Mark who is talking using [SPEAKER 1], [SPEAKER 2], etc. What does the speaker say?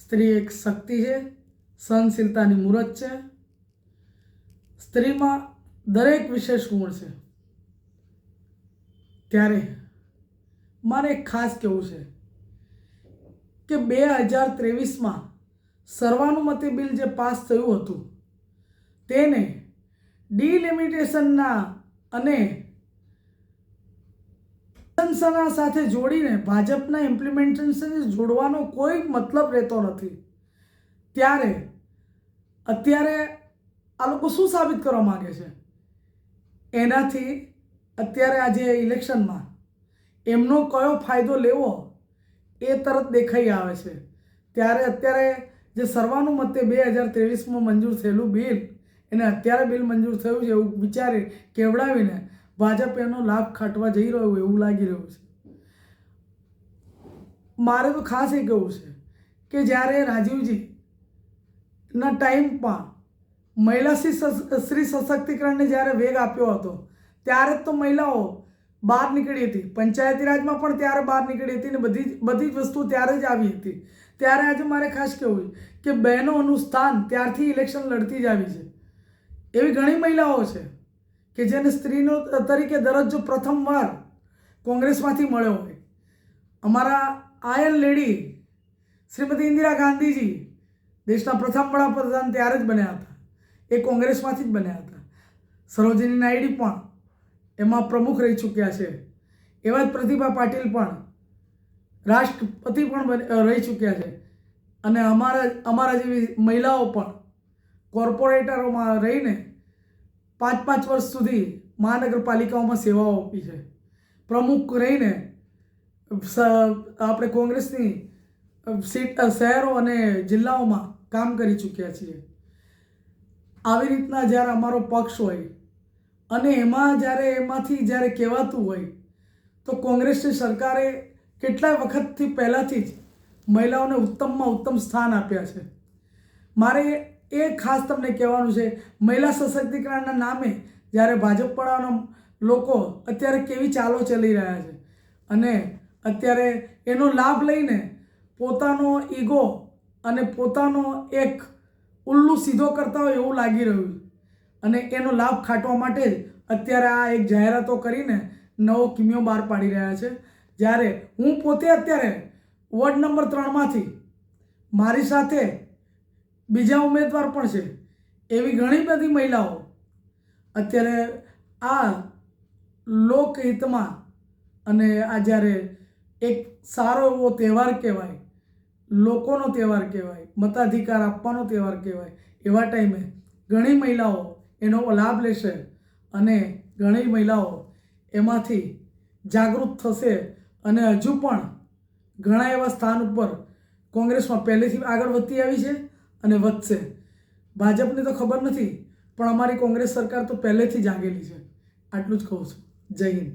[SPEAKER 1] સ્ત્રી એક શક્તિ છે, સહનશીલતાની મૂરત છે. સ્ત્રીમાં દરેક વિશેષ ગુણ છે. ત્યારે મારે એક ખાસ કહેવું છે કે 2023માં સર્વાનુમતિ બિલ જે પાસ થયું હતું તેને ડિલિમિટેશનના અને સાથે જોડીને ભાજપના ઇમ્પ્લિમેન્ટેશનને જોડવાનો કોઈ મતલબ રહેતો નથી. ત્યારે અત્યારે આ લોકો શું સાબિત કરવા માગે છે? એનાથી અત્યારે આજે ઇલેક્શનમાં એમનો કયો ફાયદો લેવો એ તરત દેખાઈ આવે છે. ત્યારે અત્યારે જે સર્વાનુમતે 2023માં મંજૂર થયેલું બિલ, એને અત્યારે બિલ મંજૂર થયું છે એવું વિચારી કેવડાવીને ભાજપ એનો લાભ ખાટવા જઈ રહ્યું એવું લાગી રહ્યું છે. મારે તો ખાસ એ કહેવું છે કે જ્યારે રાજીવજીના ટાઈમમાં મહિલા સ્ત્રી સશક્તિકરણને જ્યારે વેગ આપ્યો હતો ત્યારે જ તો મહિલાઓ બહાર નીકળી હતી. પંચાયતી રાજમાં પણ ત્યારે બહાર નીકળી હતી ને બધી જ વસ્તુ ત્યારે જ આવી હતી. ત્યારે આજે મારે ખાસ કહેવું કે બહેનોનું સ્થાન ત્યારથી ઇલેક્શન લડતી જ આવી છે. એવી ઘણી મહિલાઓ છે કે જેને સ્ત્રીનો તરીકે દરજ્જો પ્રથમવાર કોંગ્રેસમાંથી મળ્યો હોય. અમારા આયન લેડી શ્રીમતી ઇન્દિરા ગાંધીજી દેશના પ્રથમ વડાપ્રધાન ત્યારે જ બન્યા હતા, એ કોંગ્રેસમાંથી જ બન્યા હતા. સરોજિની નાયડુ પણ એમાં પ્રમુખ રહી ચૂક્યા છે. એવા જ પ્રતિભા પાટીલ પણ રાષ્ટ્રપતિ પણ રહી ચૂક્યા છે. અને અમારા જેવી મહિલાઓ પણ કોર્પોરેટરોમાં રહીને 5-5 વર્ષ સુધી મહાનગરપાલિકાઓમાં સેવાઓ આપી છે. પ્રમુખ રહીને આપણે કોંગ્રેસની શહેરો અને જિલ્લાઓમાં કામ કરી ચૂક્યા છીએ. આવી રીતના જ્યારે અમારો પક્ષ હોય અને એમાંથી જ્યારે કહેવાતું હોય તો કોંગ્રેસની સરકારે કેટલાય વખતથી પહેલાંથી જ મહિલાઓને ઉત્તમમાં ઉત્તમ સ્થાન આપ્યા છે. મારે એ ખાસ તમને કહેવાનું છે, મહિલા સશક્તિકરણના નામે જ્યારે ભાજપવાળાના લોકો અત્યારે કેવી ચાલો ચલી રહ્યા છે અને અત્યારે એનો લાભ લઈને પોતાનો ઈગો અને પોતાનો એક ઉલ્લુ સીધો કરતા હોય એવું લાગી રહ્યું છે. અને એનો લાભ ખાટવા માટે જ અત્યારે આ એક જાહેરાતો કરીને નવો કિમિયો બહાર પાડી રહ્યા છે. જ્યારે હું પોતે અત્યારે વોર્ડ નંબર 3માંથી મારી સાથે બીજા ઉમેદવાર પણ છે એવી ઘણી બધી મહિલાઓ અત્યારે આ લોકહિતમાં અને આ જ્યારે એક સારો એવો તહેવાર કહેવાય, લોકોનો તહેવાર કહેવાય, મતાધિકાર આપવાનો તહેવાર કહેવાય, એવા ટાઈમે ઘણી મહિલાઓ એનો લાભ લેશે અને ઘણી મહિલાઓ એમાંથી જાગૃત થશે અને હજુ પણ ઘણા એવા સ્થાન ઉપર કોંગ્રેસમાં પહેલેથી આગળ વધતી આવી છે અને વધશે. ભાજપને તો ખબર નથી પણ અમારી કોંગ્રેસ સરકાર તો પહેલેથી જાગેલી છે. આટલું જ કહું છું. જય હિન્દ.